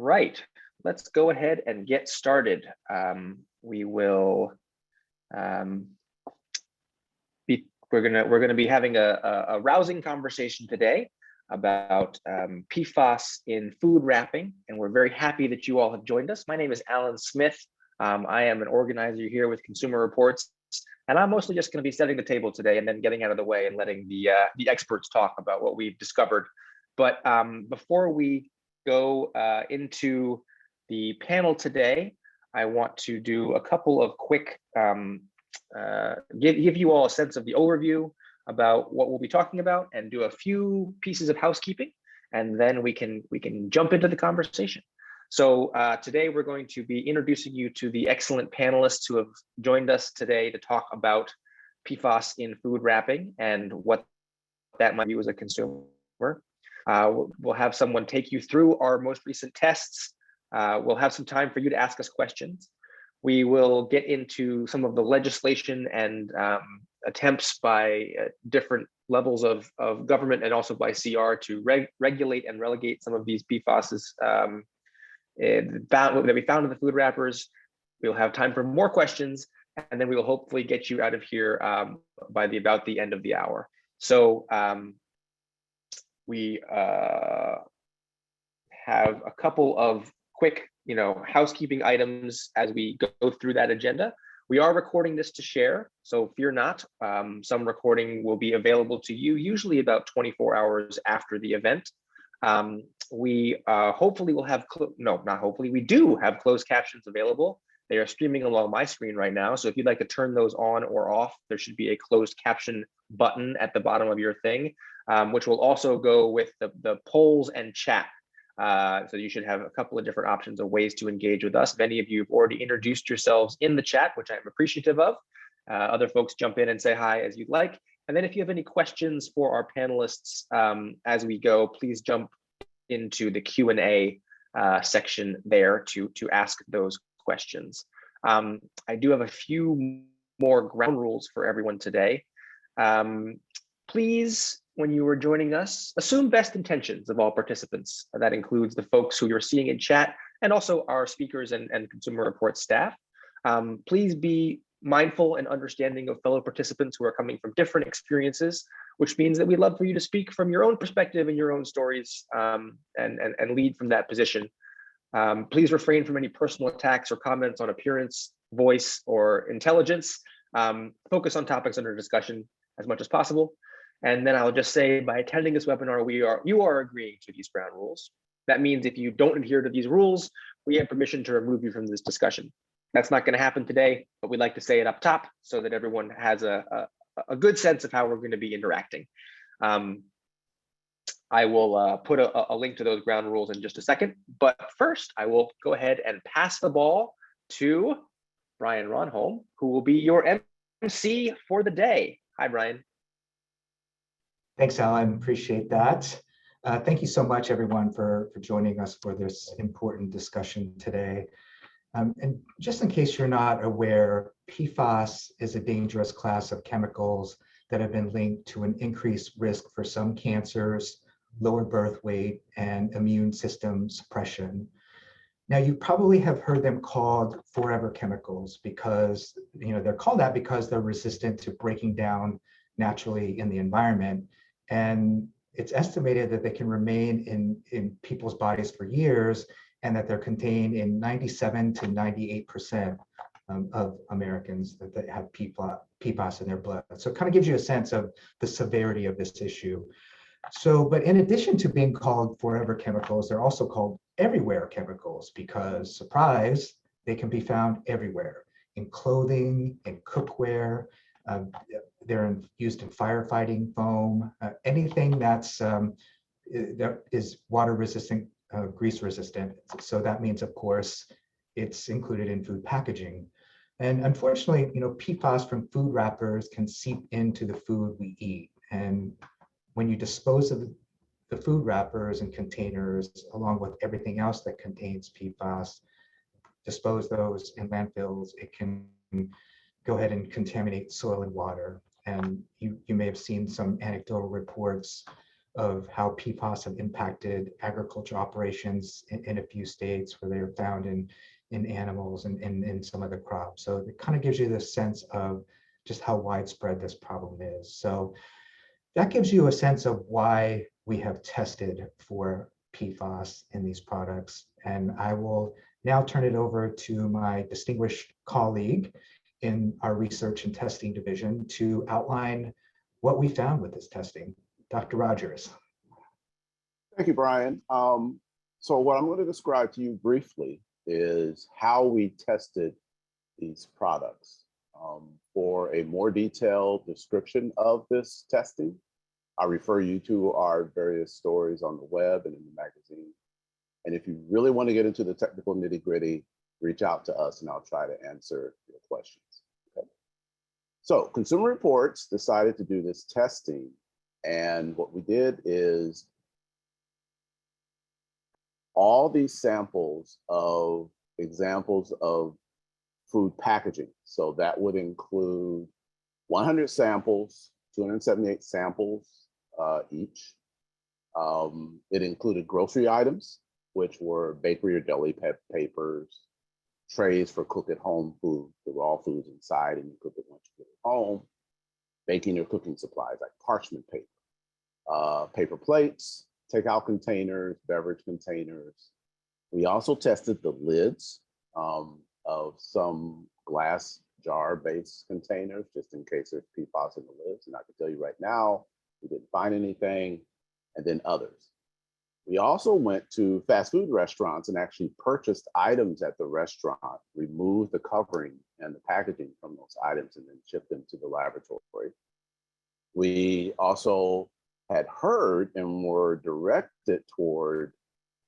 right, let's go ahead and get started. We will we're gonna be having a rousing conversation today about PFAS in food wrapping, and we're very happy that you all have joined us. My name is Alan Smith. I am an organizer here with Consumer Reports, and I'm mostly just going to be setting the table today and then getting out of the way and letting the experts talk about what we've discovered. But before we go into the panel today, I want to do a couple of quick give you all a sense of the overview about what we'll be talking about, and do a few pieces of housekeeping, and then we can jump into the conversation. So today we're going to be introducing you to the excellent panelists who have joined us today to talk about PFAS in food wrapping and what that might be as a consumer. We'll have someone take you through our most recent tests. We'll have some time for you to ask us questions. We will get into some of the legislation and attempts by different levels of government and also by CR to regulate and relegate some of these PFASs that we found in the food wrappers. We'll have time for more questions, and then we will hopefully get you out of here by about the end of the hour. So we have a couple of quick housekeeping items as we go through that agenda. We are recording this to share, so fear not. Some recording will be available to you, usually about 24 hours after the event. We hopefully will have, we do have closed captions available. They are streaming along my screen right now, so if you'd like to turn those on or off, there should be a closed caption button at the bottom of your thing, which will also go with the polls and chat. So you should have a couple of different options of ways to engage with us. Many of you have already introduced yourselves in the chat, which I'm appreciative of. Other folks jump in and say hi as you'd like. And then if you have any questions for our panelists as we go, please jump into the Q&A section there to ask those questions. I do have a few more ground rules for everyone today. Please, when you are joining us, assume best intentions of all participants. That includes the folks who you're seeing in chat and also our speakers and Consumer Reports staff. Please be mindful and understanding of fellow participants who are coming from different experiences, which means that we'd love for you to speak from your own perspective and your own stories and lead from that position. Please refrain from any personal attacks or comments on appearance, voice, or intelligence. Focus on topics under discussion as much as possible. And then I'll just say, by attending this webinar, you are agreeing to these ground rules. That means if you don't adhere to these rules, we have permission to remove you from this discussion. That's not going to happen today, but we'd like to say it up top so that everyone has a good sense of how we're going to be interacting. I will put a link to those ground rules in just a second, but first I will go ahead and pass the ball to Brian Ronholm, who will be your MC for the day. Hi, Brian. Thanks, Alan. Appreciate that. Thank you so much, everyone, for joining us for this important discussion today. And just in case you're not aware, PFAS is a dangerous class of chemicals that have been linked to an increased risk for some cancers, lower birth weight, and immune system suppression. Now, you probably have heard them called forever chemicals because they're called that because they're resistant to breaking down naturally in the environment. And it's estimated that they can remain in people's bodies for years, and that they're contained in 97 to 98% of Americans that have PFAS in their blood. So it kind of gives you a sense of the severity of this issue. But in addition to being called forever chemicals, they're also called everywhere chemicals because, surprise, they can be found everywhere, in clothing, in cookware. They're used in firefighting foam, anything that is water resistant, grease resistant. So that means, of course, it's included in food packaging. And unfortunately, PFAS from food wrappers can seep into the food we eat. And when you dispose of the food wrappers and containers, along with everything else that contains PFAS, dispose those in landfills, it can go ahead and contaminate soil and water. And you may have seen some anecdotal reports of how PFAS have impacted agriculture operations in a few states where they are found in animals and in some of the crops. So it kind of gives you this sense of just how widespread this problem is. So that gives you a sense of why we have tested for PFAS in these products. And I will now turn it over to my distinguished colleague in our research and testing division to outline what we found with this testing. Dr. Rogers. Thank you, Brian. So what I'm going to describe to you briefly is how we tested these products. For a more detailed description of this testing, I refer you to our various stories on the web and in the magazine. And if you really want to get into the technical nitty-gritty, reach out to us and I'll try to answer your questions. Okay. So Consumer Reports decided to do this testing. And what we did is all these samples of examples of food packaging. So that would include 100 samples, 278 samples each. It included grocery items, which were bakery or deli papers, trays for cook at home food, the raw foods inside and you cook it once you get it home, baking or cooking supplies like parchment paper, paper plates, takeout containers, beverage containers. We also tested the lids of some glass jar-based containers, just in case there's PFAS in the lids. And I can tell you right now, we didn't find anything, and then others. We also went to fast food restaurants and actually purchased items at the restaurant, removed the covering and the packaging from those items, and then shipped them to the laboratory. We also had heard and were directed toward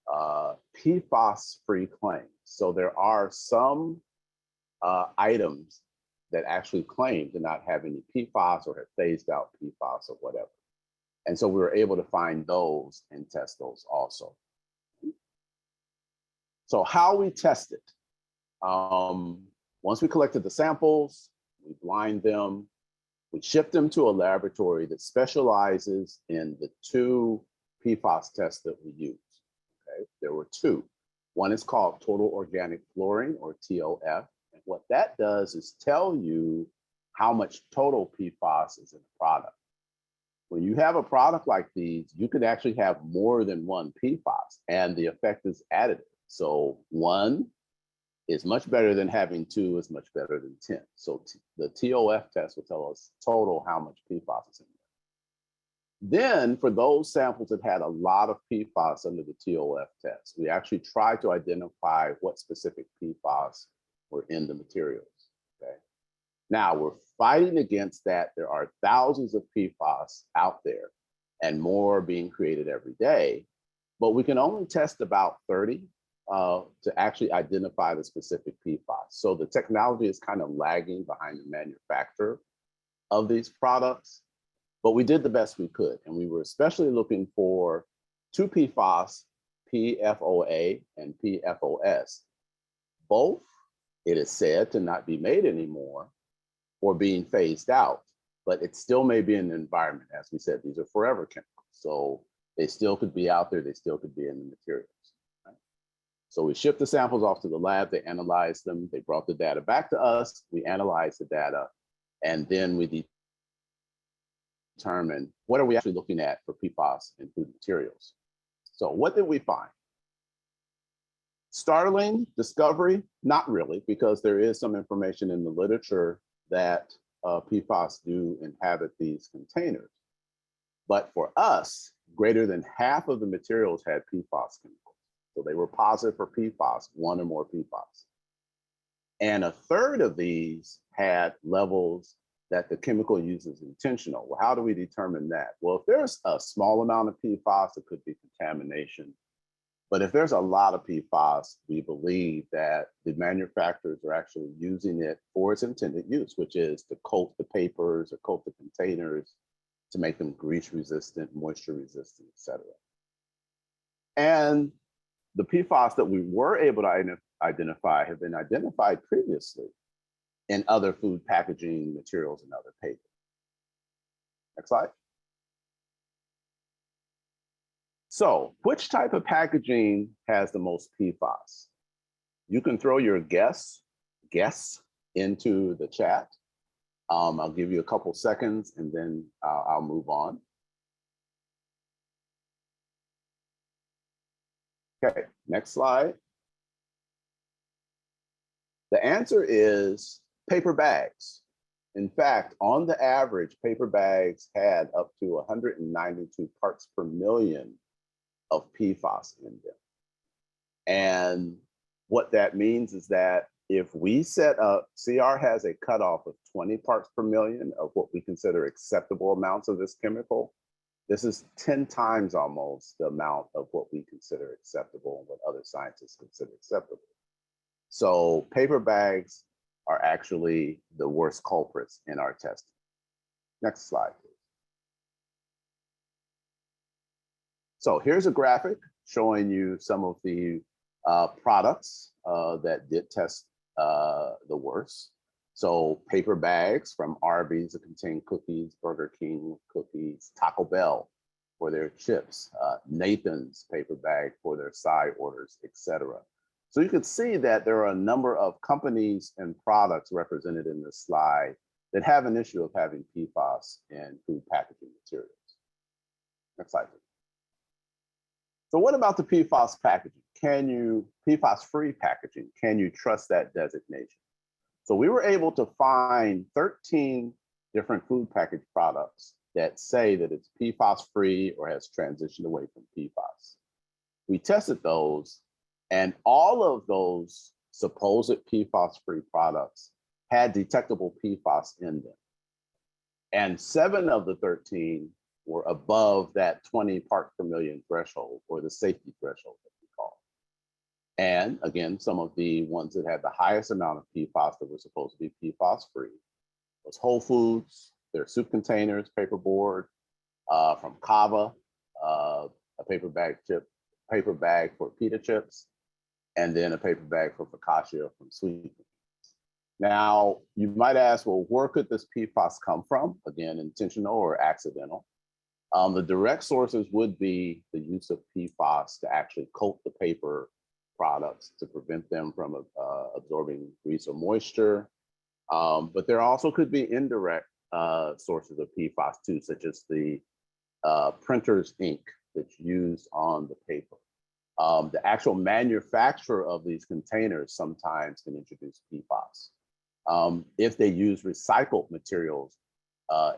PFAS-free claims. So there are some items that actually claim to not have any PFAS or have phased out PFAS or whatever. And so we were able to find those and test those also. So how we tested. Once we collected the samples, we blind them, we shipped them to a laboratory that specializes in the two PFAS tests that we use. Okay? There were two. One is called total organic fluorine, or TOF. And what that does is tell you how much total PFAS is in the product. When you have a product like these, you could actually have more than one PFAS and the effect is additive. So one is much better than having two, is much better than 10. So the TOF test will tell us total how much PFAS is in there. Then for those samples that had a lot of PFAS under the TOF test, we actually tried to identify what specific PFAS were in the materials, okay? Now we're fighting against that. There are thousands of PFAS out there and more being created every day, but we can only test about 30 to actually identify the specific PFAS. So the technology is kind of lagging behind the manufacturer of these products, but we did the best we could. And we were especially looking for two PFAS, PFOA and PFOS. Both, it is said, to not be made anymore or being phased out, but it still may be in the environment. As we said, these are forever chemicals. So they still could be out there, they still could be in the materials. Right? So we shipped the samples off to the lab, they analyzed them, they brought the data back to us, we analyzed the data, and then we determined what are we actually looking at for PFAS in food materials. So what did we find? Startling Discovery, not really, because there is some information in the literature that PFAS do inhabit these containers. But for us, greater than half of the materials had PFAS chemicals. So they were positive for PFAS, one or more PFAS. And a third of these had levels that the chemical use is intentional. Well, how do we determine that? Well, if there's a small amount of PFAS, it could be contamination. But if there's a lot of PFAS, we believe that the manufacturers are actually using it for its intended use, which is to coat the papers or coat the containers to make them grease resistant, moisture resistant, et cetera. And the PFAS that we were able to identify have been identified previously in other food packaging materials and other papers. Next slide. So which type of packaging has the most PFAS? You can throw your guess into the chat. I'll give you a couple seconds and then I'll move on. Okay, next slide. The answer is paper bags. In fact, on the average, paper bags had up to 192 parts per million of PFAS in them. And what that means is that if we set up, CR has a cutoff of 20 parts per million of what we consider acceptable amounts of this chemical. This is 10 times almost the amount of what we consider acceptable and what other scientists consider acceptable. So paper bags are actually the worst culprits in our testing. Next slide, please. So here's a graphic showing you some of the products that did test the worst. So paper bags from Arby's that contain cookies, Burger King cookies, Taco Bell for their chips, Nathan's paper bag for their side orders, etc. So you can see that there are a number of companies and products represented in this slide that have an issue of having PFAS in food packaging materials. Next slide, please. So what about the PFAS packaging? PFAS-free packaging, can you trust that designation? So we were able to find 13 different food package products that say that it's PFAS-free or has transitioned away from PFAS. We tested those, and all of those supposed PFAS-free products had detectable PFAS in them. And 7 of the 13 were above that 20 parts per million threshold, or the safety threshold that we call. And again, some of the ones that had the highest amount of PFAS that were supposed to be PFAS-free was Whole Foods, their soup containers, paperboard, from Kava, a paper bag for pita chips, and then a paper bag for focaccia from Sweet. Now, you might ask, well, where could this PFAS come from? Again, intentional or accidental. The direct sources would be the use of PFAS to actually coat the paper products to prevent them from absorbing grease or moisture. But there also could be indirect sources of PFAS too, such as the printer's ink that's used on the paper. The actual manufacturer of these containers sometimes can introduce PFAS. If they use recycled materials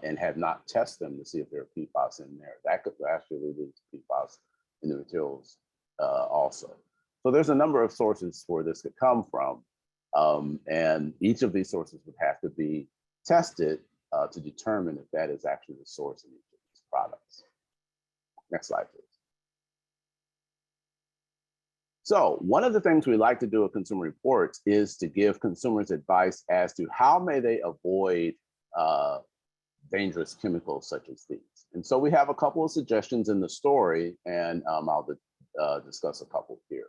and have not tested them to see if there are PFAS in there, that could actually lead to PFAS in the materials also. So there's a number of sources where this could come from. And each of these sources would have to be tested to determine if that is actually the source in each of these products. Next slide, please. So one of the things we like to do at Consumer Reports is to give consumers advice as to how may they avoid dangerous chemicals such as these. And so we have a couple of suggestions in the story, and I'll discuss a couple here.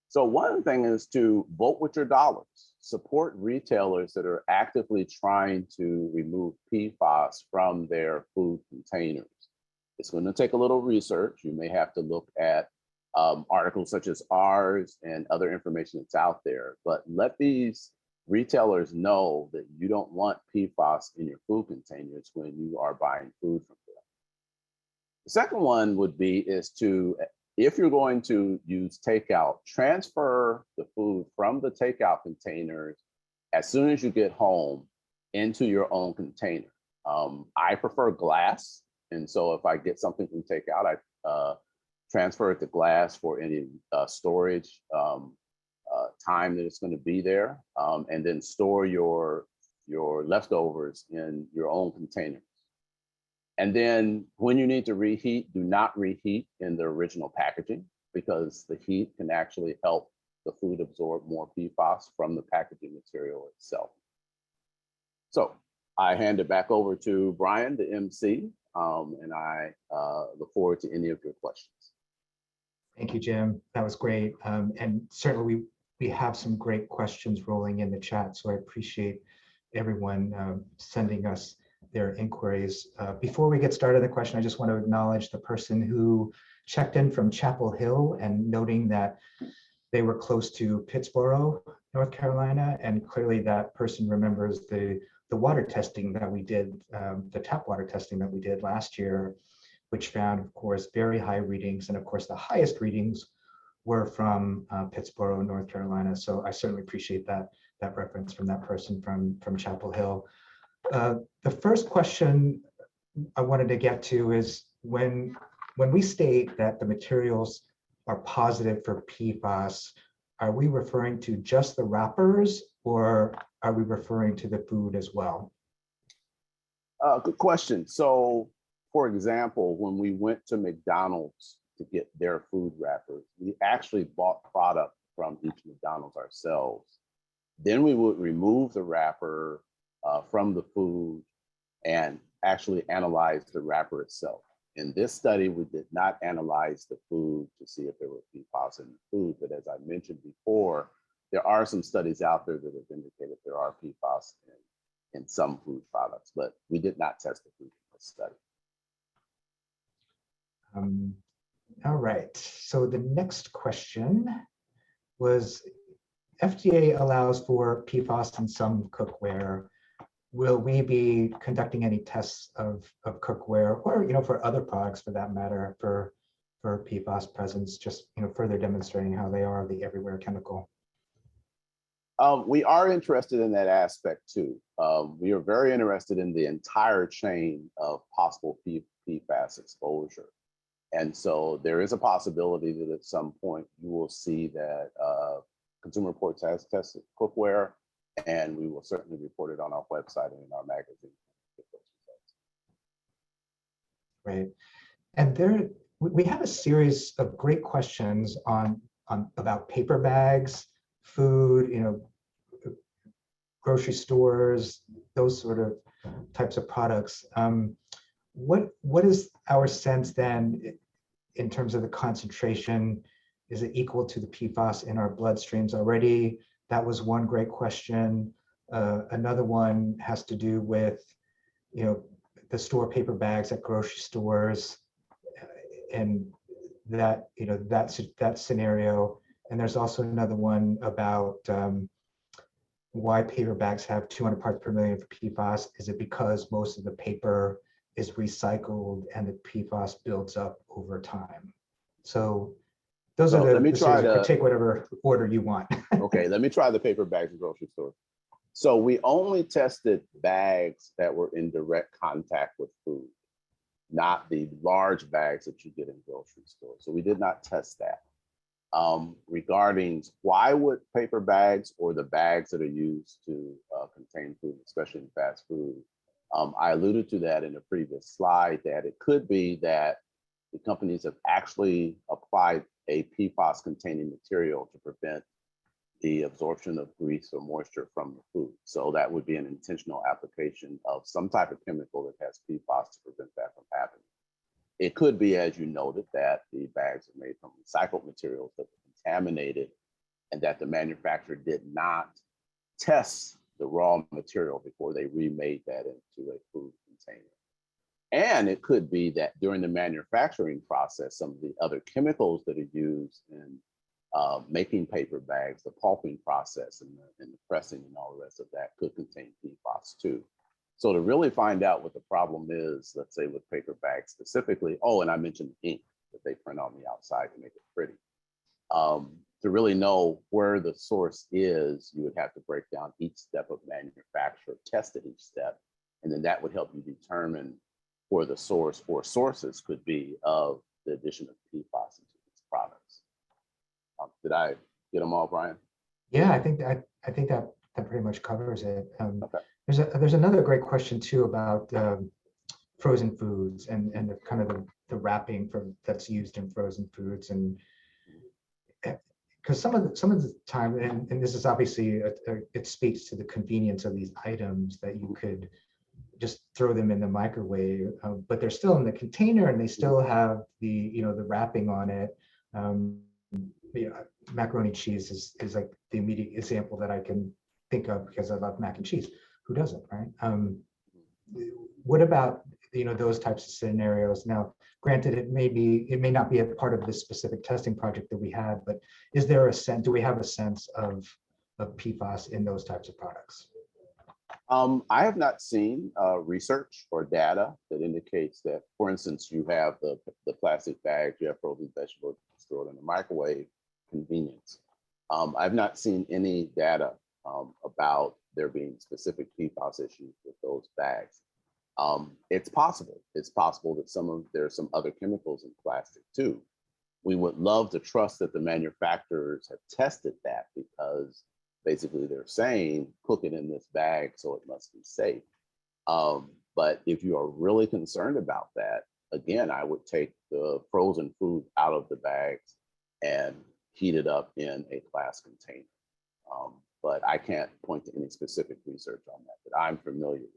So one thing is to vote with your dollars. Support retailers that are actively trying to remove PFAS from their food containers. It's going to take a little research. You may have to look at articles such as ours and other information that's out there, but let these retailers know that you don't want PFAS in your food containers when you are buying food from them. The second one would be is to, if you're going to use takeout, transfer the food from the takeout containers as soon as you get home into your own container. I prefer glass, and so if I get something from takeout, I transfer it to glass for any storage time that it's going to be there, and then store your leftovers in your own containers. And then when you need to reheat, do not reheat in the original packaging, because the heat can actually help the food absorb more PFAS from the packaging material itself. So I hand it back over to Brian, the MC, and I look forward to any of your questions. Thank you, Jim. That was great. And certainly we have some great questions rolling in the chat, so I appreciate everyone sending us their inquiries. Before we get started on the question, I just want to acknowledge the person who checked in from Chapel Hill and noting that they were close to Pittsboro, North Carolina, and clearly that person remembers the water testing that we did, the tap water testing that we did last year, which found, of course, very high readings. And of course, the highest readings were from Pittsboro, North Carolina. So I certainly appreciate that reference from that person from Chapel Hill. The first question I wanted to get to is when we state that the materials are positive for PFAS, are we referring to just the wrappers, or are we referring to the food as well? Good question. So, for example, when we went to McDonald's to get their food wrappers, we actually bought product from each McDonald's ourselves. Then we would remove the wrapper from the food and actually analyze the wrapper itself. In this study, we did not analyze the food to see if there were PFAS in the food, but as I mentioned before, there are some studies out there that have indicated there are PFAS in some food products, but we did not test the food in this study. All right, so the next question was, FDA allows for PFAS in some cookware. Will we be conducting any tests of cookware, or for other products for that matter, for PFAS presence, just further demonstrating how they are the everywhere chemical? We are interested in that aspect too. We are very interested in the entire chain of possible PFAS exposure. And so there is a possibility that at some point you will see that Consumer Reports has tested cookware, and we will certainly report it on our website and in our magazine. Right. And we have a series of great questions on about paper bags, food, grocery stores, those sort of types of products. What is our sense then in terms of the concentration? Is it equal to the PFAS in our bloodstreams already? That was one great question. Another one has to do with, the store paper bags at grocery stores, and that scenario. And there's also another one about why paper bags have 200 parts per million for PFAS. Is it because most of the paper is recycled and the PFAS builds up over time? So those are the series. You could take whatever order you want. Okay, let me try the paper bags in grocery stores. So we only tested bags that were in direct contact with food, not the large bags that you get in grocery stores. So we did not test that. Regarding plywood paper bags or the bags that are used to contain food, especially in fast food, I alluded to that in a previous slide, that it could be that the companies have actually applied a PFAS-containing material to prevent the absorption of grease or moisture from the food. So that would be an intentional application of some type of chemical that has PFAS to prevent that from happening. It could be, as you noted, that the bags are made from recycled materials that were contaminated and that the manufacturer did not test the raw material before they remade that into a food container. And it could be that during the manufacturing process, some of the other chemicals that are used in making paper bags, the pulping process and the pressing and all the rest of that could contain PFAS too. So to really find out what the problem is, let's say with paper bags specifically, and I mentioned ink that they print on the outside to make it pretty. To really know where the source is, you would have to break down each step of manufacture, test at each step, and then that would help you determine where the source or sources could be of the addition of PFAS into these products. Did I get them all, Brian? Yeah, I think that pretty much covers it. Okay. There's another great question too about frozen foods and the kind of the wrapping that's used in frozen foods, and because some of the time, and this is obviously it speaks to the convenience of these items that you could just throw them in the microwave, but they're still in the container and they still have the wrapping on it. Macaroni cheese is like the immediate example that I can think of because I love mac and cheese. Who doesn't, right? what about, those types of scenarios? Now, granted, it may not be a part of this specific testing project that we had, but is there a sense, do we have a sense of PFAS in those types of products? I have not seen research or data that indicates that, for instance, you have the plastic bags, you have frozen vegetables stored in the microwave, convenience. I've not seen any data about there being specific PFAS issues with those bags. It's possible. It's possible that there's some other chemicals in plastic too. We would love to trust that the manufacturers have tested that, because basically they're saying, cook it in this bag, so it must be safe. But if you are really concerned about that, again, I would take the frozen food out of the bags and heat it up in a glass container. But I can't point to any specific research on that I'm familiar with.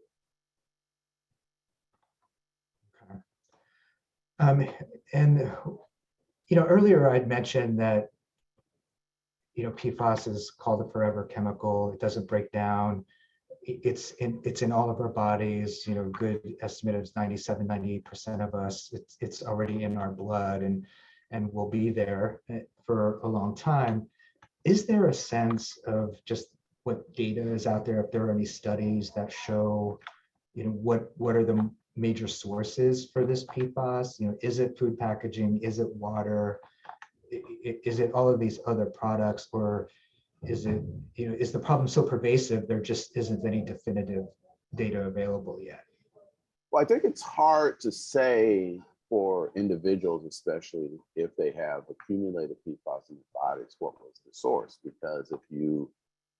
Okay. And earlier I'd mentioned that PFAS is called a forever chemical. It doesn't break down. It's in all of our bodies. Good estimate is 97, 98% of us. It's already in our blood and will be there for a long time. Is there a sense of just what data is out there? If there are any studies that show, what are the major sources for this PFAS? Is it food packaging? Is it water? Is it all of these other products, or is it, is the problem so pervasive there just isn't any definitive data available yet? Well, I think it's hard to say for individuals, especially if they have accumulated PFAS in their bodies, what was the source? Because if you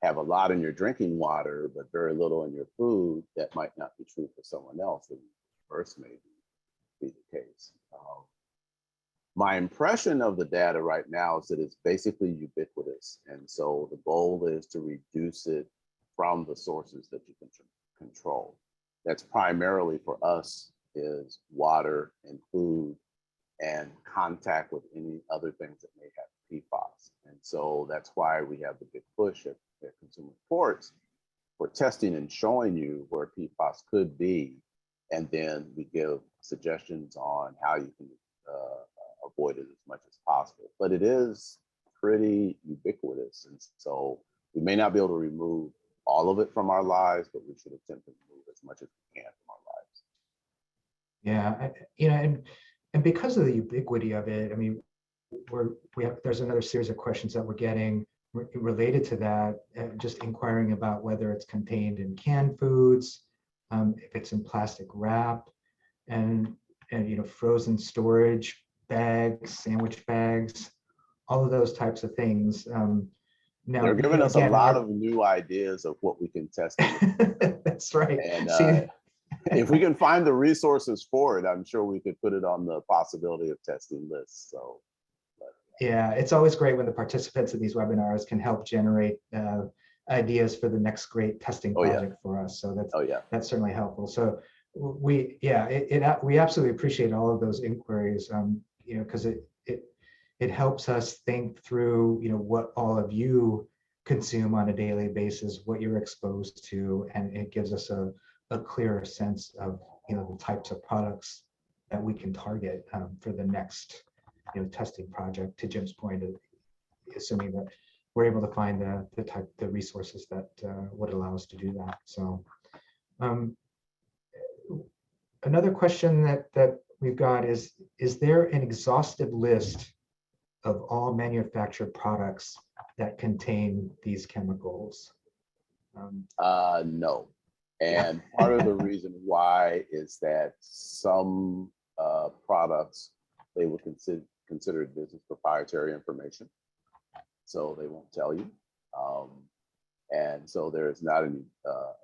have a lot in your drinking water, but very little in your food, that might not be true for someone else. And first may be the case. My impression of the data right now is that it's basically ubiquitous. And so the goal is to reduce it from the sources that you can control. That's primarily for us is water and food and contact with any other things that may have PFAS. And so that's why we have the big push at Consumer Reports for testing and showing you where PFAS could be. And then we give suggestions on how you can avoid it as much as possible. But it is pretty ubiquitous. And so we may not be able to remove all of it from our lives, but we should attempt to remove as much as we can from our lives. Yeah, and because of the ubiquity of it, I mean, there's another series of questions that we're getting related to that, just inquiring about whether it's contained in canned foods, if it's in plastic wrap, and frozen storage bags, sandwich bags, all of those types of things. Now they're giving us a lot of new ideas of what we can test. That's right. And if we can find the resources for it, I'm sure we could put it on the possibility of testing lists. So, yeah, it's always great when the participants in these webinars can help generate ideas for the next great testing project for us. So that's certainly helpful. So we absolutely appreciate all of those inquiries, because it helps us think through, what all of you consume on a daily basis, what you're exposed to, and it gives us a clearer sense of, the types of products that we can target for the next, testing project. To Jim's point, assuming that we're able to find the resources that would allow us to do that. So another question that we've got is there an exhaustive list of all manufactured products that contain these chemicals? No. And part of the reason why is that some products, they would consider business proprietary information. So they won't tell you. And so there's not an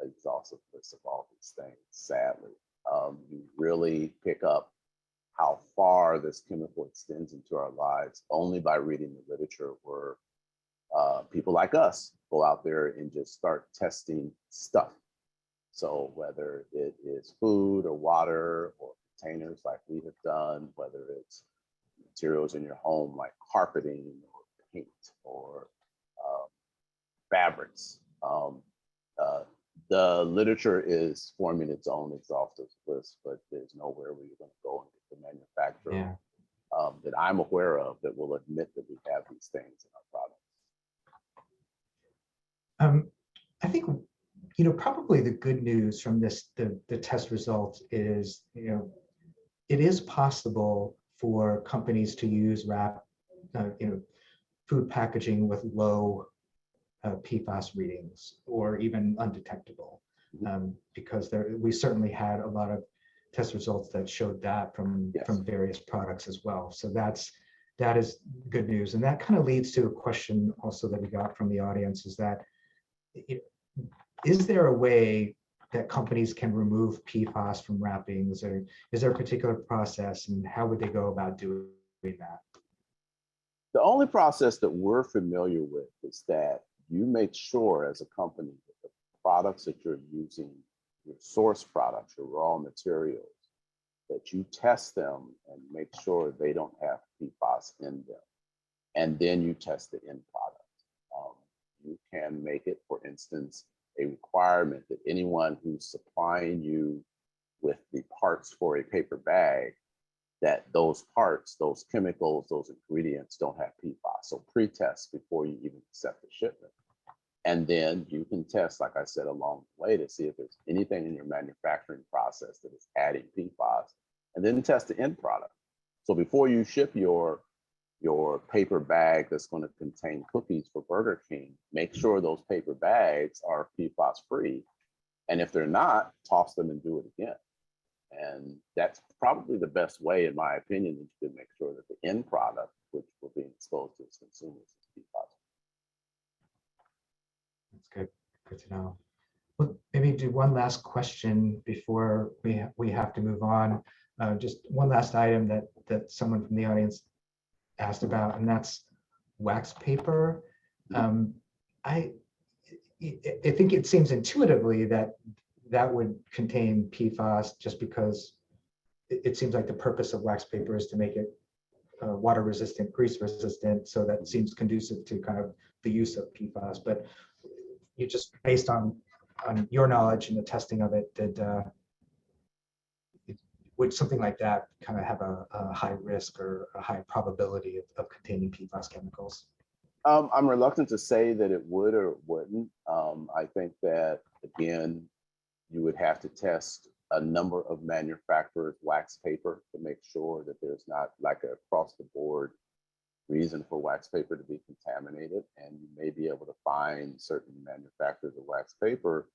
exhaustive list of all these things, sadly. You really pick up how far this chemical extends into our lives only by reading the literature, where people like us go out there and just start testing stuff. So whether it is food or water or containers like we have done, whether it's materials in your home like carpeting or paint or fabrics, The literature is forming its own exhaustive list, but there's nowhere where you're going to go and get the manufacturer Yeah. that I'm aware of that will admit that we have these things in our products. I think, probably the good news from the test results is, it is possible for companies to use food packaging with low PFAS readings or even undetectable, because we certainly had a lot of test results that showed that from various products as well. So that is good news, and that kind of leads to a question also that we got from the audience: is that is there a way that companies can remove PFAS from wrappings, or is there a particular process, and how would they go about doing that? The only process that we're familiar with is that you make sure as a company that the products that you're using, your source products, your raw materials, that you test them and make sure they don't have PFAS in them. And then you test the end product. You can make it, for instance, a requirement that anyone who's supplying you with the parts for a paper bag, that those parts, those chemicals, those ingredients don't have PFAS. So pre-test before you even accept the shipment. And then you can test, like I said, along the way to see if there's anything in your manufacturing process that is adding PFAS, and then test the end product. So before you ship your paper bag that's going to contain cookies for Burger King, make sure those paper bags are PFAS-free. And if they're not, toss them and do it again. And that's probably the best way, in my opinion, that you can make sure that the end product, which we're being exposed to as consumers, is PFAS. That's good. Good to know. Well, maybe do one last question before we have to move on. Just one last item that someone from the audience asked about, and that's wax paper. I think it seems intuitively that would contain PFAS, just because it seems like the purpose of wax paper is to make it water resistant, grease resistant. So that seems conducive to kind of the use of PFAS. But you just, based on your knowledge and the testing of it, would something like that kind of have a high risk or a high probability of containing PFAS chemicals? I'm reluctant to say that it would or it wouldn't. I think that, again, you would have to test a number of manufacturers' wax paper to make sure that there's not like a across the board reason for wax paper to be contaminated. And you may be able to find certain manufacturers of wax paper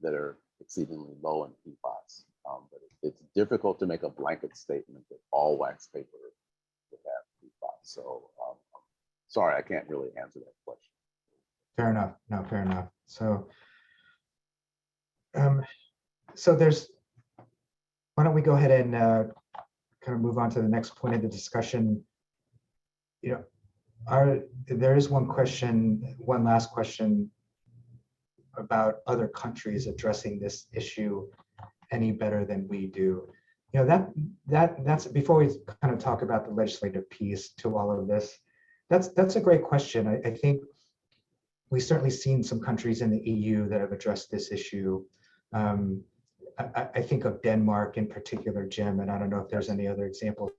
that are exceedingly low in PFAS. But it's difficult to make a blanket statement that all wax paper would have PFAS. So sorry, I can't really answer that question. Fair enough. No, fair enough. So why don't we go ahead and kind of move on to the next point of the discussion. There is one last question about other countries addressing this issue any better than we do. That's before we kind of talk about the legislative piece to all of this. That's a great question. I think we've certainly seen some countries in the EU that have addressed this issue. I think of Denmark in particular, Jim, and I don't know if there's any other examples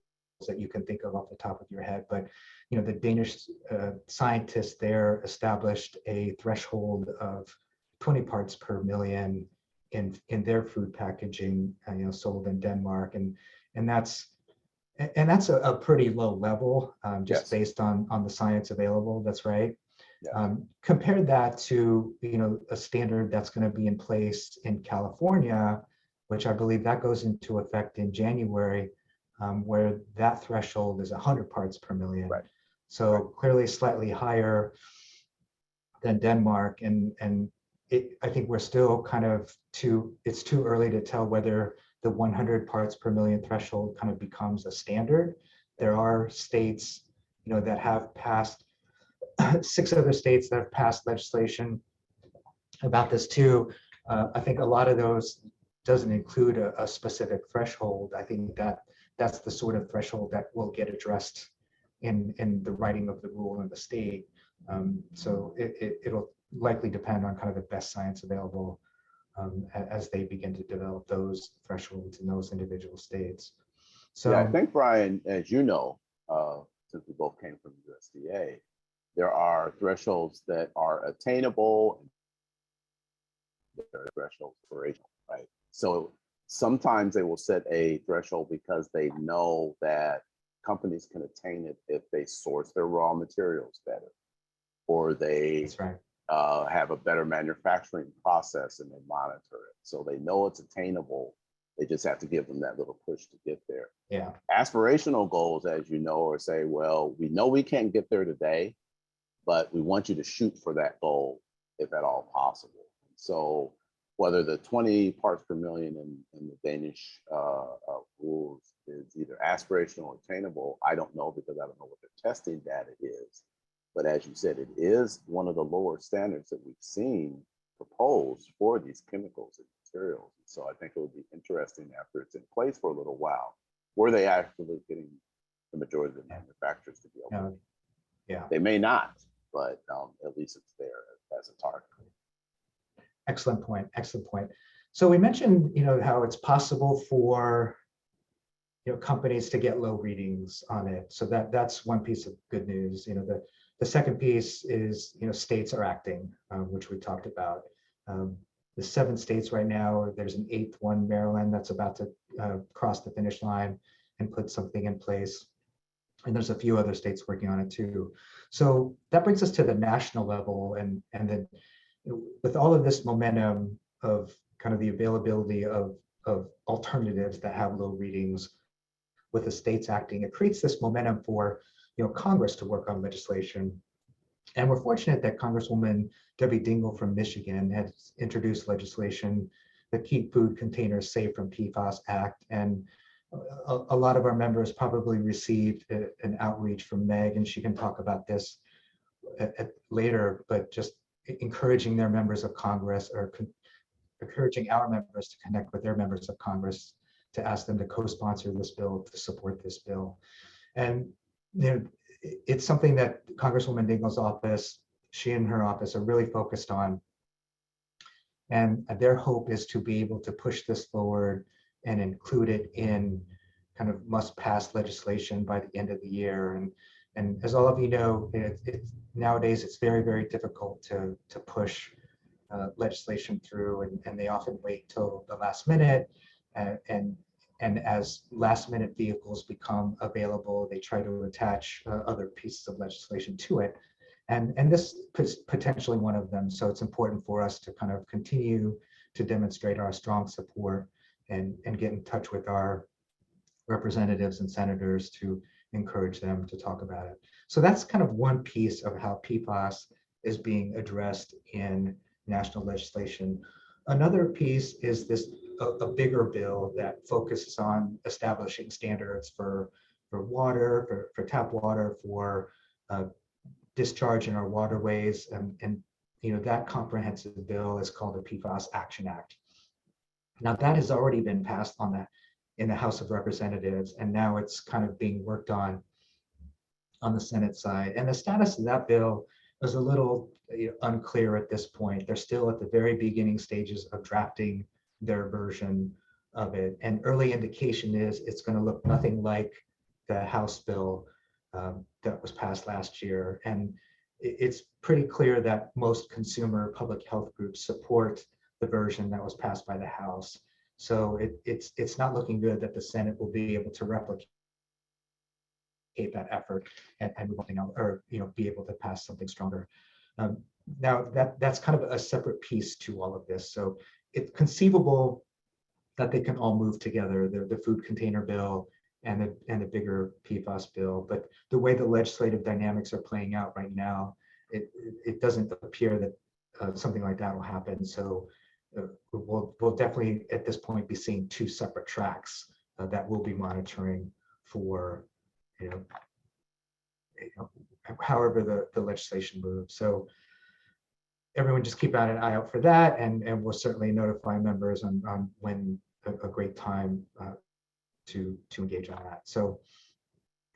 that you can think of off the top of your head, but the Danish scientists there established a threshold of 20 parts per million in their food packaging, sold in Denmark, and that's a pretty low level, just based on the science available. That's right. Yeah. Compare that to a standard that's going to be in place in California, which I believe that goes into effect in January, where that threshold is 100 parts per million. Right. So clearly slightly higher than Denmark, and I think we're still kind of it's too early to tell whether the 100 parts per million threshold kind of becomes a standard. There are states, that have passed, 6 other states that have passed legislation about this too. I think a lot of those doesn't include a specific threshold. I think that's the sort of threshold that will get addressed in the writing of the rule in the state. So it'll likely depend on kind of the best science available as they begin to develop those thresholds in those individual states. Yeah, I So think, Brian, as you know, since we both came from USDA, there are thresholds that are attainable and there are thresholds for regional, right? So sometimes they will set a threshold because they know that companies can attain it if they source their raw materials better, or they that's right. have a better manufacturing process and they monitor it. So they know it's attainable. They just have to give them that little push to get there. Yeah. Aspirational goals, as you know, are say, well, we know we can't get there today, but we want you to shoot for that goal if at all possible. So whether the 20 parts per million in the Danish rules is either aspirational or attainable, I don't know, because I don't know what their testing data is. But as you said, it is one of the lower standards that we've seen proposed for these chemicals and materials. So I think it would be interesting after it's in place for a little while, were they actually getting the majority of the manufacturers to be able to? Yeah. They may not, but at least it's there as a target. Excellent point. Excellent point. So we mentioned, how it's possible for companies to get low readings on it. So that's one piece of good news. The second piece is states are acting, which we talked about. The 7 states right now, there's an 8th one, Maryland, that's about to cross the finish line and put something in place. And there's a few other states working on it too. So that brings us to the national level, and then with all of this momentum of kind of the availability of alternatives that have low readings, with the states acting, it creates this momentum for Congress to work on legislation. And we're fortunate that Congresswoman Debbie Dingell from Michigan has introduced legislation, the Keep Food Containers Safe from PFAS Act. And a lot of our members probably received an outreach from Meg, and she can talk about this later, but just encouraging their members of Congress, or encouraging our members to connect with their members of Congress to ask them to co-sponsor this bill, to support this bill. And it's something that Congresswoman Dingell's office, she and her office are really focused on. And their hope is to be able to push this forward and include it in kind of must-pass legislation by the end of the year. And as all of you know, nowadays it's very, very difficult to push legislation through, and they often wait till the last minute. And as last minute vehicles become available, they try to attach other pieces of legislation to it. And this is potentially one of them. So it's important for us to kind of continue to demonstrate our strong support and get in touch with our representatives and senators to encourage them to talk about it. So that's kind of one piece of how PFAS is being addressed in national legislation. Another piece is a bigger bill that focuses on establishing standards for water, for tap water, for discharge in our waterways, and that comprehensive bill is called the PFAS Action Act. Now that has already been passed in the House of Representatives, and now it's kind of being worked on the Senate side. And the status of that bill is a little unclear at this point. They're still at the very beginning stages of drafting their version of it. And early indication is it's going to look nothing like the House bill that was passed last year. And it's pretty clear that most consumer public health groups support the version that was passed by the House. So it's not looking good that the Senate will be able to replicate that effort and be able to pass something stronger. Now that's kind of a separate piece to all of this. So it's conceivable that they can all move together, the food container bill and the bigger PFAS bill. But the way the legislative dynamics are playing out right now, it doesn't appear that something like that will happen. So we'll definitely at this point be seeing 2 separate tracks that we'll be monitoring for however the legislation moves. So everyone just keep an eye out for that, and we'll certainly notify members on when a great time to engage on that. So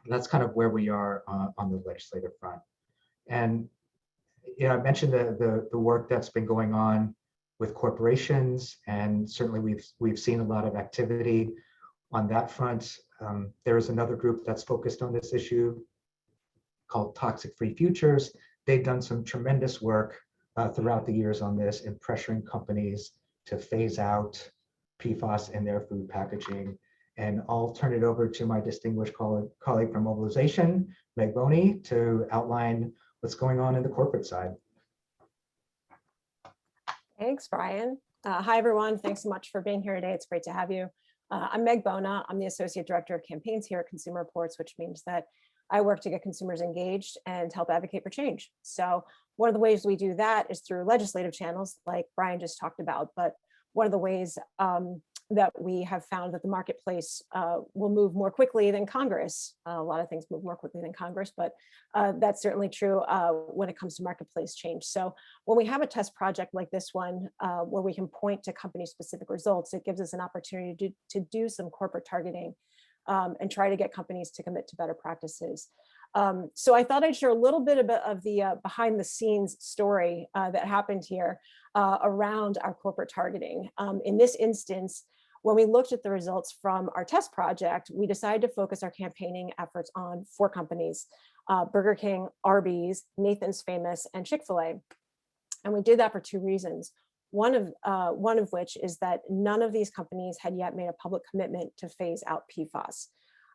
that's kind of where we are on the legislative front. And I mentioned the work that's been going on with corporations, and certainly we've seen a lot of activity on that front. There is another group that's focused on this issue called Toxic Free Futures. They've done some tremendous work throughout the years on this in pressuring companies to phase out PFAS in their food packaging. And I'll turn it over to my distinguished colleague from Mobilization, Meg Boney, to outline what's going on in the corporate side. Thanks, Brian. Hi, everyone. Thanks so much for being here today. It's great to have you. I'm Meg Bona. I'm the Associate Director of Campaigns here at Consumer Reports, which means that I work to get consumers engaged and help advocate for change. So one of the ways we do that is through legislative channels, like Brian just talked about. But one of the ways that we have found that the marketplace will move more quickly than Congress. A lot of things move more quickly than Congress, but that's certainly true when it comes to marketplace change. So when we have a test project like this one, where we can point to company-specific results, it gives us an opportunity to do some corporate targeting and try to get companies to commit to better practices. So I thought I'd share a little bit of the behind the scenes story that happened here around our corporate targeting. In this instance, when we looked at the results from our test project, we decided to focus our campaigning efforts on 4 companies: Burger King, Arby's, Nathan's Famous, and Chick-fil-A. And we did that for 2 reasons. One of which is that none of these companies had yet made a public commitment to phase out PFAS.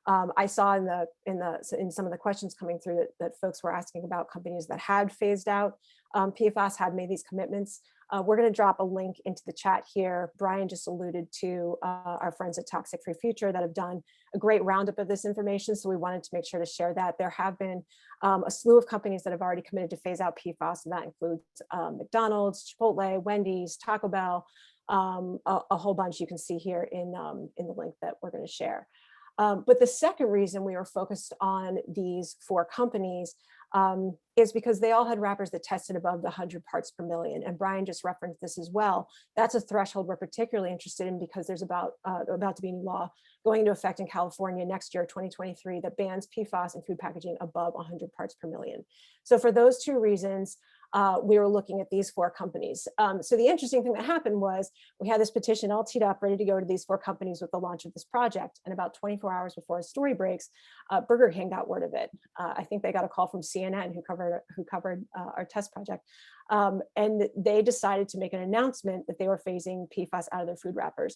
I saw in some of the questions coming through that folks were asking about companies that had phased out PFAS, had made these commitments. We're going to drop a link into the chat here. Brian just alluded to our friends at Toxic Free Future that have done a great roundup of this information. So we wanted to make sure to share that. There have been a slew of companies that have already committed to phase out PFAS, and that includes McDonald's, Chipotle, Wendy's, Taco Bell, a whole bunch you can see here in the link that we're going to share. But the second reason we were focused on these 4 companies is because they all had wrappers that tested above the 100 parts per million. And Brian just referenced this as well. That's a threshold we're particularly interested in because there's about to be a new law going into effect in California next year, 2023, that bans PFAS in food packaging above 100 parts per million. So for those 2 reasons, we were looking at these 4 companies. So the interesting thing that happened was we had this petition all teed up, ready to go to these 4 companies with the launch of this project. And about 24 hours before a story breaks, Burger King got word of it. I think they got a call from CNN who covered our test project. And they decided to make an announcement that they were phasing PFAS out of their food wrappers.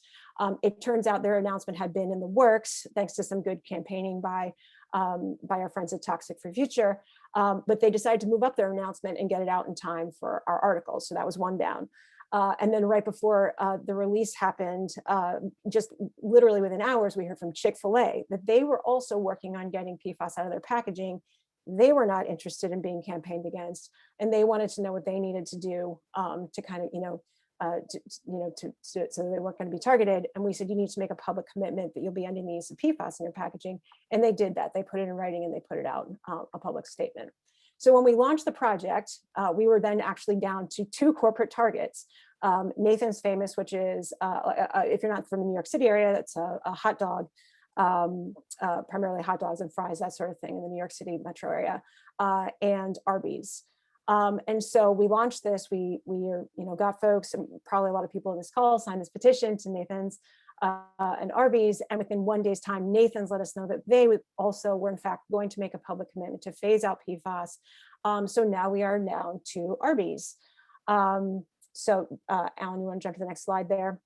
It turns out their announcement had been in the works, thanks to some good campaigning by our friends at Toxic Free Future, but they decided to move up their announcement and get it out in time for our articles. So that was one down. And then right before the release happened, just literally within hours, we heard from Chick-fil-A that they were also working on getting PFAS out of their packaging. They were not interested in being campaigned against, and they wanted to know what they needed to do to kind of, so they weren't going to be targeted. And we said, you need to make a public commitment that you'll be ending the use of PFAS in your packaging. And they did that. They put it in writing and they put it out, a public statement. So when we launched the project, we were then actually down to 2 corporate targets. Nathan's Famous, which is, if you're not from the New York City area, that's a hot dog, primarily hot dogs and fries, that sort of thing in the New York City metro area, and Arby's. And so we launched this, we got folks, and probably a lot of people in this call signed this petition to Nathan's and Arby's. And within 1 day's time, Nathan's let us know that they also were in fact going to make a public commitment to phase out PFAS. So now we are down to Arby's. Alan, you want to jump to the next slide there?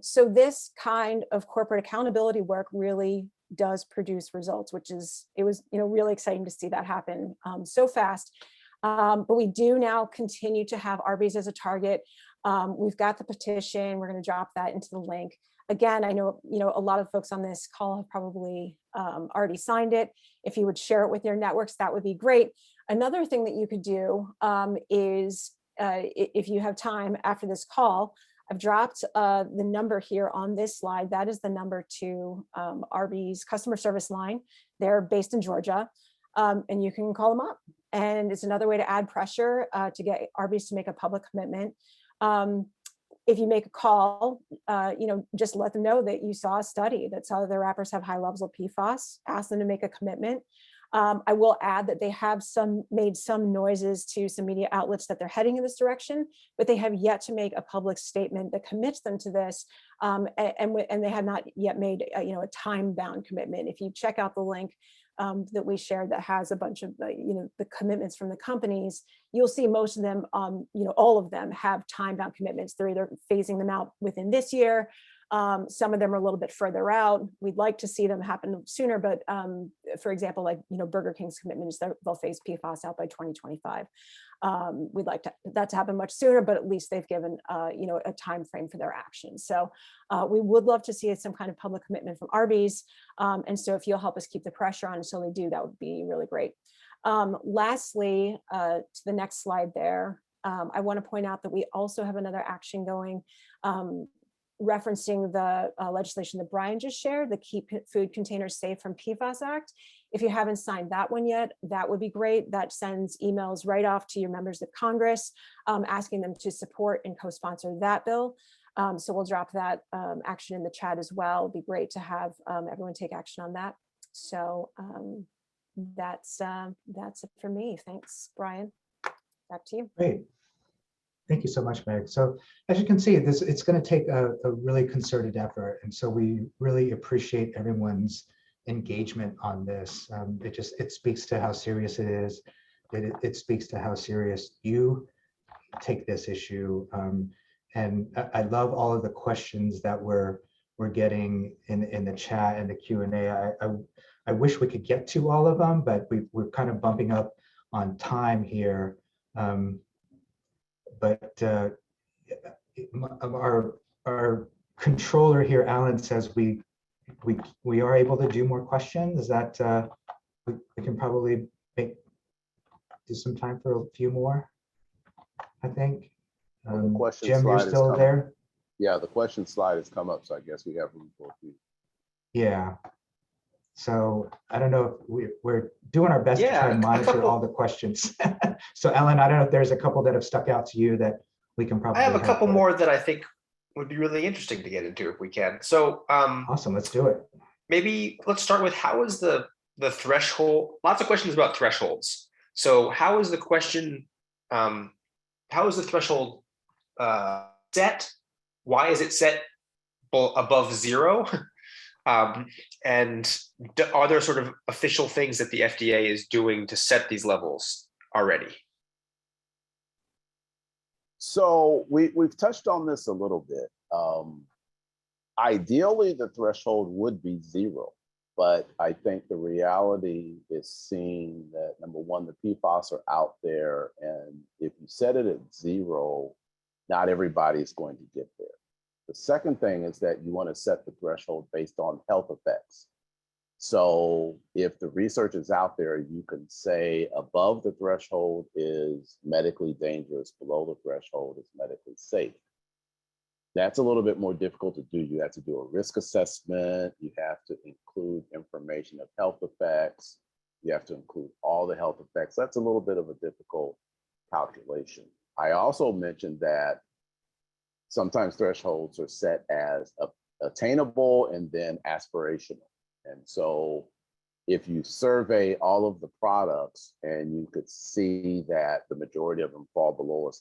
So this kind of corporate accountability work really does produce results, it was really exciting to see that happen so fast. But we do now continue to have Arby's as a target. We've got the petition. We're going to drop that into the link. Again, I know a lot of folks on this call have probably already signed it. If you would share it with your networks, that would be great. Another thing that you could do is, if you have time after this call, I've dropped the number here on this slide. That is the number to Arby's customer service line. They're based in Georgia, and you can call them up. And it's another way to add pressure to get Arby's to make a public commitment. If you make a call, just let them know that you saw a study that saw that their wrappers have high levels of PFAS, ask them to make a commitment. I will add that they have made some noises to some media outlets that they're heading in this direction, but they have yet to make a public statement that commits them to this. And they have not yet made a time-bound commitment. If you check out the link that we shared that has a bunch of the commitments from the companies, you'll see most of them, all of them have time-bound commitments. They're either phasing them out within this year. Some of them are a little bit further out. We'd like to see them happen sooner, but for example, like Burger King's commitment is they'll phase PFAS out by 2025. We'd like that to happen much sooner, but at least they've given a time frame for their actions. So we would love to see some kind of public commitment from Arby's, and so if you'll help us keep the pressure on until they do, that would be really great. Lastly, to the next slide there, I want to point out that we also have another action going, referencing the legislation that Brian just shared, the Keep Food Containers Safe from PFAS Act. If you haven't signed that one yet, that would be great. That sends emails right off to your members of Congress, asking them to support and co-sponsor that bill. So we'll drop that action in the chat as well. It'd be great to have everyone take action on that. So that's it for me. Thanks, Brian. Back to you. Great. Thank you so much, Meg. So as you can see, it's going to take a really concerted effort. And so we really appreciate everyone's engagement on this. It speaks to how serious it is. It speaks to how serious you take this issue. And I love all of the questions that we're getting in the chat and the Q&A. I wish we could get to all of them, but we're kind of bumping up on time here. But our controller here, Alan, says we are able to do more questions. Is that we can probably do some time for a few more, I think. Well, the question Jim, you're slide still there? Yeah, the question slide has come up, so I guess we have room for a few. Yeah. So I don't know if we're doing our best to try and monitor all the questions. So Ellen, I don't know if there's a couple that have stuck out to you that we can probably. I have a couple more that I think would be really interesting to get into if we can. So awesome, let's do it. Maybe let's start with how is the threshold? Lots of questions about thresholds. So how is the question? How is the threshold set? Why is it set above 0? And are there sort of official things that the FDA is doing to set these levels already? So we've touched on this a little bit. Ideally, the threshold would be 0, but I think the reality is seeing that, number one, the PFAS are out there, and if you set it at 0, not everybody is going to get there. The second thing is that you want to set the threshold based on health effects. So if the research is out there, you can say above the threshold is medically dangerous, below the threshold is medically safe. That's a little bit more difficult to do. You have to do a risk assessment. You have to include information of health effects. You have to include all the health effects. That's a little bit of a difficult calculation. I also mentioned that sometimes thresholds are set as attainable and then aspirational. And so if you survey all of the products and you could see that the majority of them fall below a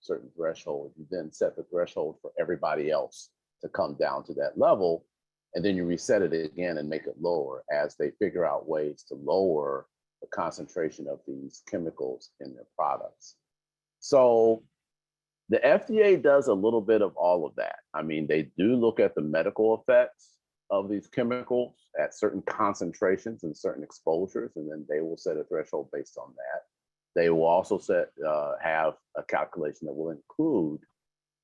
certain threshold, you then set the threshold for everybody else to come down to that level. And then you reset it again and make it lower as they figure out ways to lower the concentration of these chemicals in their products. So the FDA does a little bit of all of that. I mean, they do look at the medical effects of these chemicals at certain concentrations and certain exposures, and then they will set a threshold based on that. They will also have a calculation that will include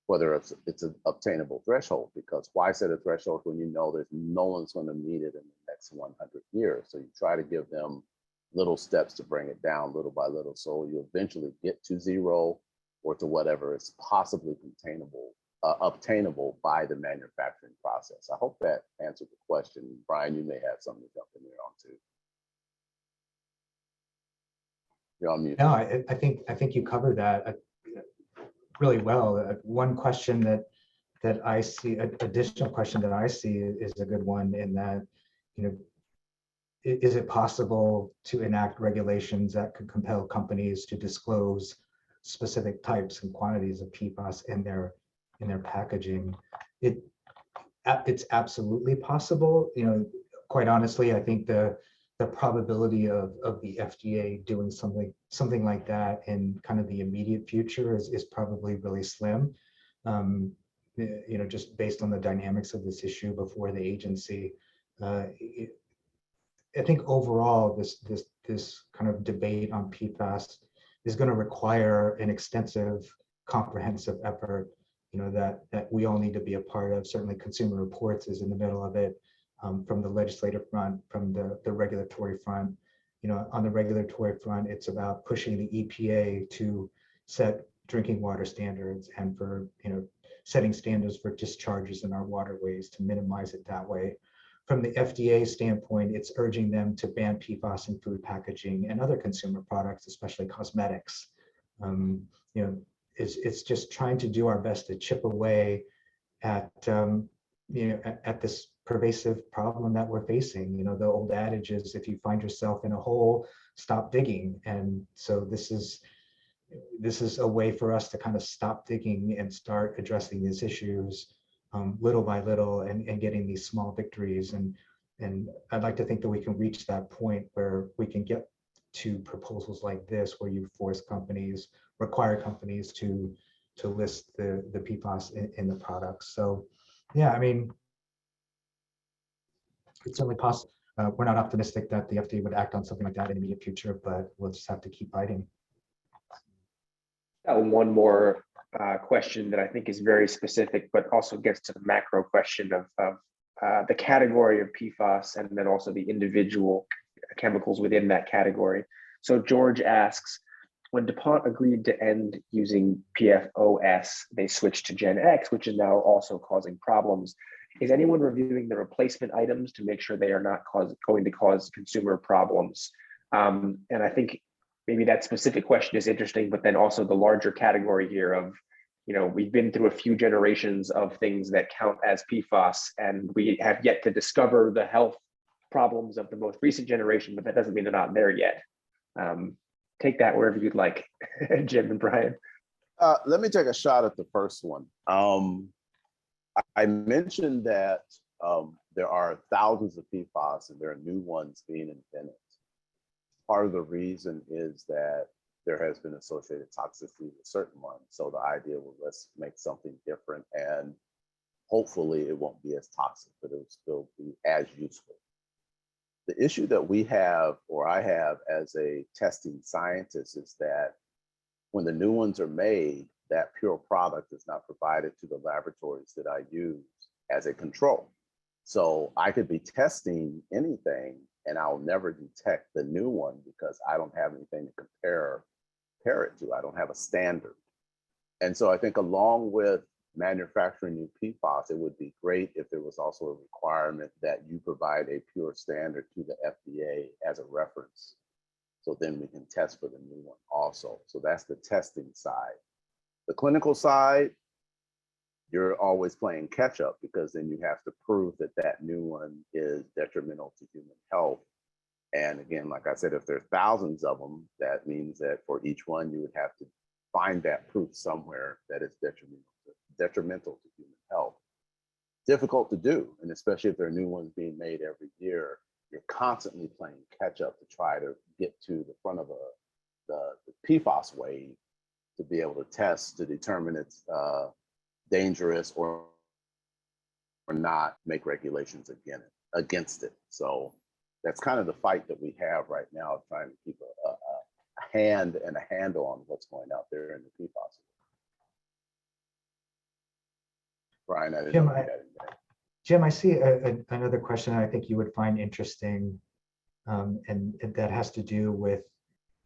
whether it's an obtainable threshold, because why set a threshold when you know there's no one's going to meet it in the next 100 years? So you try to give them little steps to bring it down little by little, so you eventually get to 0 or to whatever is possibly obtainable by the manufacturing process. I hope that answered the question. Brian, you may have something to jump in there on too. You're on mute. No, I think you covered that really well. One question that I see, additional question that I see is a good one, in that, is it possible to enact regulations that could compel companies to disclose specific types and quantities of PFAS in their packaging? It's absolutely possible. Quite honestly, I think the probability of the FDA doing something like that in kind of the immediate future is probably really slim. Just based on the dynamics of this issue before the agency. I think overall, this kind of debate on PFAS is going to require an extensive, comprehensive effort. That we all need to be a part of. Certainly, Consumer Reports is in the middle of it, from the legislative front, from the regulatory front. On the regulatory front, it's about pushing the EPA to set drinking water standards and for setting standards for discharges in our waterways to minimize it that way. From the FDA standpoint, it's urging them to ban PFAS in food packaging and other consumer products, especially cosmetics. It's just trying to do our best to chip away at at this pervasive problem that we're facing. The old adage is, if you find yourself in a hole, stop digging. And so this is a way for us to kind of stop digging and start addressing these issues little by little, and getting these small victories. And I'd like to think that we can reach that point where we can get to proposals like this, where you require companies to list the PFAS in the products. So yeah, I mean, it's certainly possible. We're not optimistic that the FDA would act on something like that in the immediate future, but we'll just have to keep fighting. One more question that I think is very specific, but also gets to the macro question of the category of PFAS, and then also the individual chemicals within that category. So George asks, when DuPont agreed to end using PFOS, they switched to Gen X, which is now also causing problems. Is anyone reviewing the replacement items to make sure they are not going to cause consumer problems? And I think maybe that specific question is interesting, but then also the larger category here of, we've been through a few generations of things that count as PFAS, and we have yet to discover the health problems of the most recent generation, but that doesn't mean they're not there yet. Take that wherever you'd like, Jim and Brian. Let me take a shot at the first one. I mentioned that there are thousands of PFAS and there are new ones being invented. Part of the reason is that there has been associated toxicity with certain ones. So the idea was, let's make something different, and hopefully it won't be as toxic, but it will still be as useful. The issue that we have, or I have as a testing scientist, is that when the new ones are made, that pure product is not provided to the laboratories that I use as a control. So I could be testing anything and I'll never detect the new one because I don't have anything to compare it to. I don't have a standard. And so I think along with manufacturing new PFAS, it would be great if there was also a requirement that you provide a pure standard to the FDA as a reference. So then we can test for the new one also. So that's the testing side. The clinical side, you're always playing catch up, because then you have to prove that that new one is detrimental to human health. And again, like I said, if there's thousands of them, that means that for each one, you would have to find that proof somewhere that it's detrimental to human health. Difficult to do, and especially if there are new ones being made every year, you're constantly playing catch up to try to get to the front of the PFAS wave to be able to test to determine it's dangerous or not, make regulations against it. So that's kind of the fight that we have right now, trying to keep a hand and a handle on what's going out there in the PFAS. Brian, I didn't know you had anything. Jim, I see another question I think you would find interesting, and that has to do with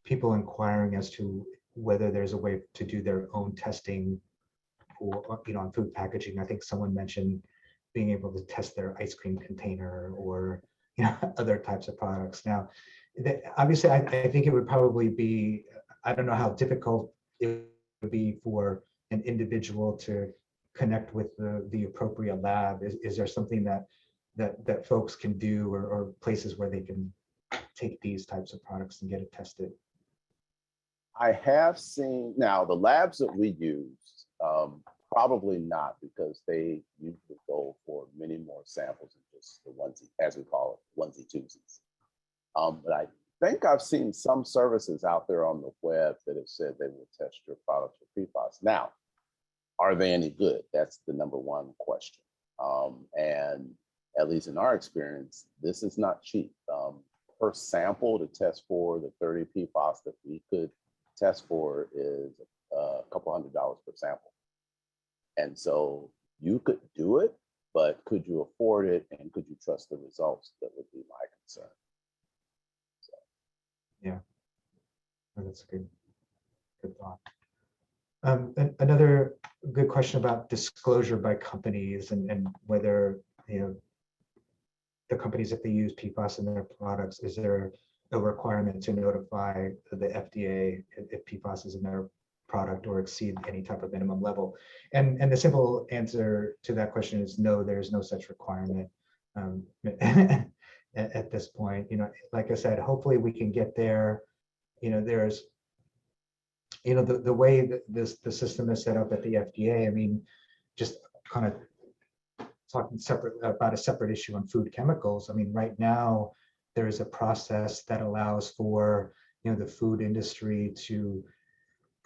people inquiring as to whether there's a way to do their own testing for, on food packaging. I think someone mentioned being able to test their ice cream container or other types of products. Now, obviously, I think it would probably be, I don't know how difficult it would be for an individual to connect with the appropriate lab. Is there something that folks can do, or places where they can take these types of products and get it tested? I have seen, now the labs that we use, probably not, because they usually go for many more samples than just the onesie, as we call it, onesie twosies. But I think I've seen some services out there on the web that have said they will test your products for PFAS. Now, are they any good? That's the number one question. And at least in our experience, this is not cheap. Per sample to test for the 30 PFAS that we could test for is a couple $100 per sample. And so you could do it, but could you afford it and could you trust the results? That would be my concern. So. Yeah, well, that's a good thought. Another good question about disclosure by companies and whether, the companies, if they use PFAS in their products, is there a requirement to notify the FDA if PFAS is in their product or exceed any type of minimum level? And the simple answer to that question is no, there's no such requirement at this point. Like I said, hopefully we can get there. There's, the way that the system is set up at the FDA, I mean, just kind of talking about a separate issue on food chemicals. I mean, right now, there is a process that allows for, the food industry to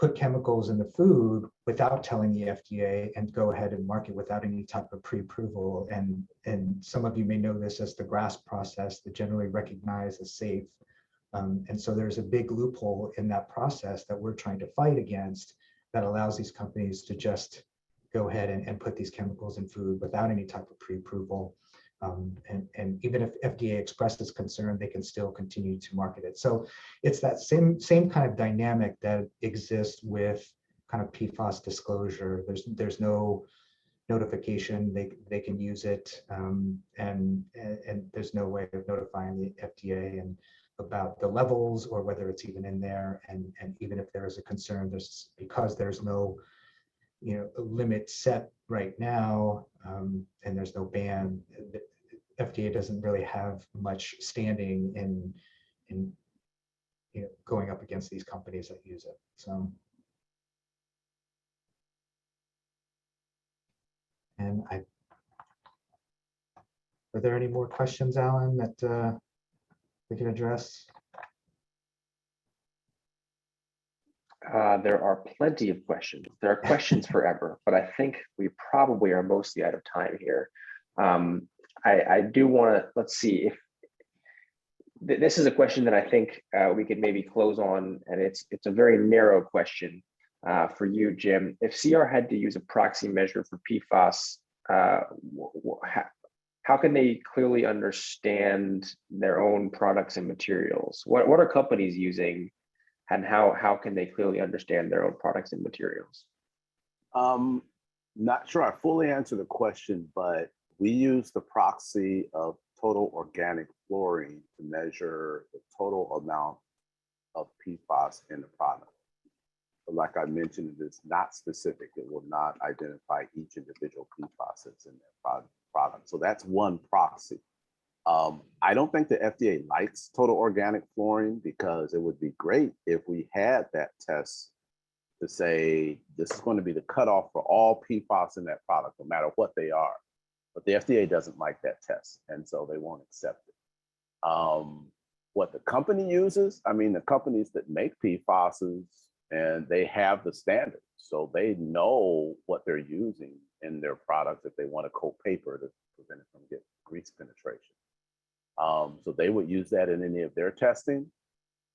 put chemicals in the food without telling the FDA and go ahead and market without any type of pre-approval. And some of you may know this as the GRAS process, that generally recognized as safe. And so there's a big loophole in that process that we're trying to fight against that allows these companies to just go ahead and put these chemicals in food without any type of pre-approval. And even if FDA expresses concern, they can still continue to market it. So it's that same kind of dynamic that exists with kind of PFAS disclosure. There's no notification, they can use it, and there's no way of notifying the FDA and about the levels or whether it's even in there. And even if there is a concern, because there's no limit set right now, and there's no ban, the FDA doesn't really have much standing in going up against these companies that use it. So, and are there any more questions, Alan, that we can address? There are plenty of questions. There are questions forever, but I think we probably are mostly out of time here. I do want to, let's see if this is a question that I think we could maybe close on, and it's a very narrow question for you, Jim. If CR had to use a proxy measure for PFAS, how can they clearly understand their own products and materials? What are companies using? And how can they clearly understand their own products and materials? Not sure I fully answer the question, but we use the proxy of total organic fluorine to measure the total amount of PFAS in the product. But like I mentioned, it is not specific. It will not identify each individual PFAS that's in their product. So that's one proxy. I don't think the FDA likes total organic fluorine, because it would be great if we had that test to say this is going to be the cutoff for all PFAS in that product, no matter what they are. But the FDA doesn't like that test, and so they won't accept it. What the company uses, I mean, the companies that make PFASs, and they have the standards, so they know what they're using in their products if they want to coat paper to prevent it from getting grease penetration. So they would use that in any of their testing,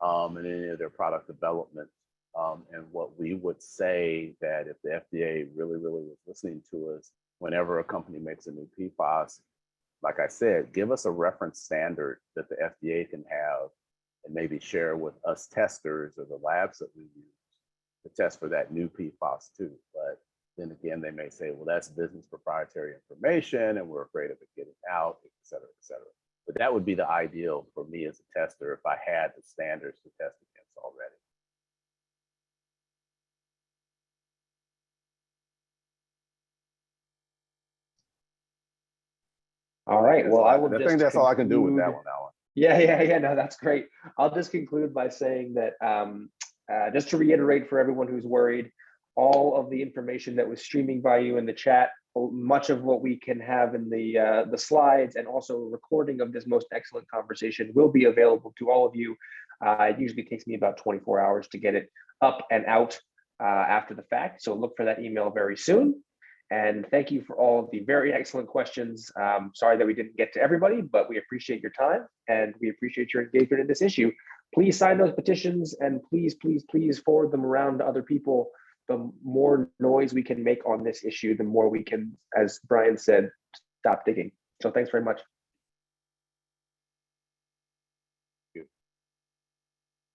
and any of their product development. And what we would say that if the FDA really was listening to us, whenever a company makes a new PFAS, like I said, give us a reference standard that the FDA can have and maybe share with us testers or the labs that we use to test for that new PFAS too. But then again, they may say, well, that's business proprietary information and we're afraid of it getting out, et cetera, et cetera. But that would be the ideal for me as a tester if I had the standards to test against already. All right. Well, I will I just think that's all I can do with that one, Alan. Yeah. No, that's great. I'll just conclude by saying that just to reiterate for everyone who's worried, all of the information that was streaming by you in the chat, much of what we can have in the slides, and also a recording of this most excellent conversation will be available to all of you. It usually takes me about 24 hours to get it up and out after the fact. So look for that email very soon. And thank you for all of the very excellent questions. Sorry that we didn't get to everybody, but we appreciate your time and we appreciate your engagement in this issue. Please sign those petitions and please forward them around to other people. The more noise we can make on this issue, the more we can, as Brian said, stop digging. So thanks very much.